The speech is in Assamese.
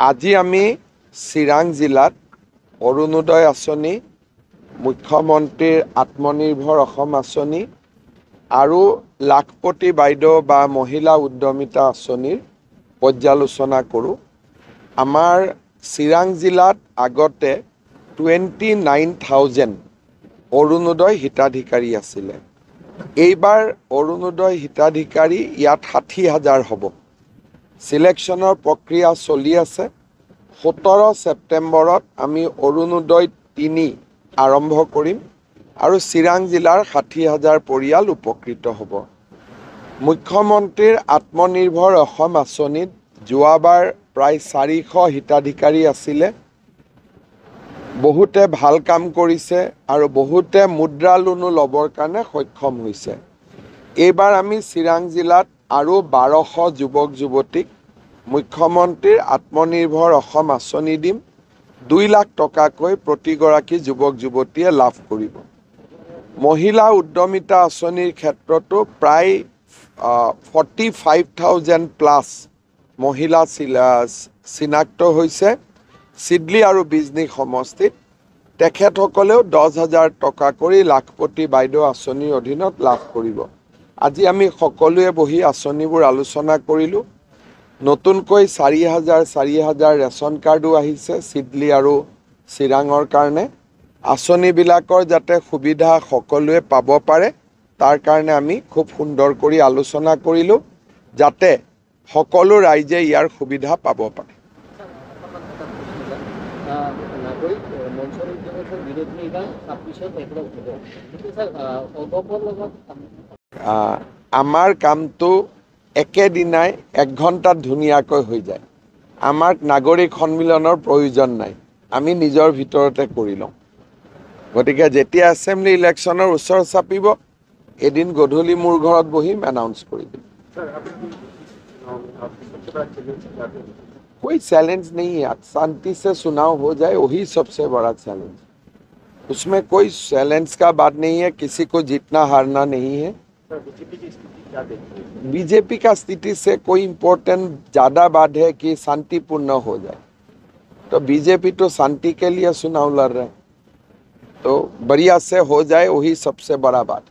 আজি আমি চিৰাং জিলাত অৰুণোদয় আঁচনি, মুখ্যমন্ত্ৰীৰ আত্মনিৰ্ভৰ অসম আঁচনি আৰু লাখপতি বাইদেউ বা মহিলা উদ্যমিতা আঁচনিৰ পৰ্যালোচনা কৰোঁ। আমাৰ চিৰাং জিলাত আগতে 29,000 অৰুণোদয় হিতাধিকাৰী আছিলে। এইবাৰ অৰুণোদয় হিতাধিকাৰী ইয়াত 60,000 হ'ব। সিলেকশ্যনৰ প্ৰক্ৰিয়া চলি আছে। 17 ছেপ্টেম্বৰত আমি অৰুণোদয় 3 আৰম্ভ কৰিম আৰু চিৰাং জিলাৰ 60,000 পৰিয়াল উপকৃত হ'ব। মুখ্যমন্ত্ৰীৰ আত্মনিৰ্ভৰ অসম আঁচনিত যোৱাবাৰ প্ৰায় 400 হিতাধিকাৰী আছিলে। বহুতে ভাল কাম কৰিছে আৰু বহুতে মুদ্ৰা লোনো ল'বৰ কাৰণে সক্ষম হৈছে। এইবাৰ আমি চিৰাং জিলাত আৰু 1200 যুৱক যুৱতীক মুখ্যমন্ত্ৰীৰ আত্মনিৰ্ভৰ অসম আঁচনি দিম। 2 লাখ টকাকৈ প্ৰতিগৰাকী যুৱক যুৱতীয়ে লাভ কৰিব। মহিলা উদ্যমিতা আঁচনিৰ ক্ষেত্ৰতো প্ৰায় 45,000 প্লাছ মহিলা চিনাক্ত হৈছে চিডলি আৰু বিজনী সমষ্টিত। তেখেতসকলেও 10,000 টকা কৰি লাখপতি বাইদেউ আঁচনিৰ অধীনত লাভ কৰিব। আজি আমি সকলোৱে বহি আঁচনিবোৰ আলোচনা কৰিলোঁ। নতুনকৈ 4,000 ৰেচন কাৰ্ডো আহিছে চিডলি আৰু চিৰাঙৰ কাৰণে। আঁচনিবিলাকৰ যাতে সুবিধা সকলোৱে পাব পাৰে তাৰ কাৰণে আমি খুব সুন্দৰ কৰি আলোচনা কৰিলোঁ, যাতে সকলো ৰাইজে ইয়াৰ সুবিধা পাব পাৰে। আমাৰ কামটো একেদিনাই 1 ঘণ্টাত ধুনীয়াকৈ হৈ যায়। আমাক নাগৰিক সন্মিলনৰ প্ৰয়োজন নাই, আমি নিজৰ ভিতৰতে কৰি লওঁ। গতিকে যেতিয়া এছেম্বলি ইলেকশ্যনৰ ওচৰ চাপিব, এদিন গধূলি মোৰ ঘৰত বহিম, এনাউন্স কৰি দিম। कोई चैलेंज नहीं है, शांति से चुनाव हो जाए वही सबसे बड़ा चैलेंज। उसमें कोई चैलेंज का बात नहीं है, किसी को जीतना हारना नहीं है। बीजेपी का स्थिति से कोई इम्पोर्टेंट ज़्यादा बात है कि शांतिपूर्ण हो जाए। तो बीजेपी तो शांति के लिए चुनाव लड़ रहे हैं, तो बढ़िया से हो जाए वही सबसे बड़ा बात।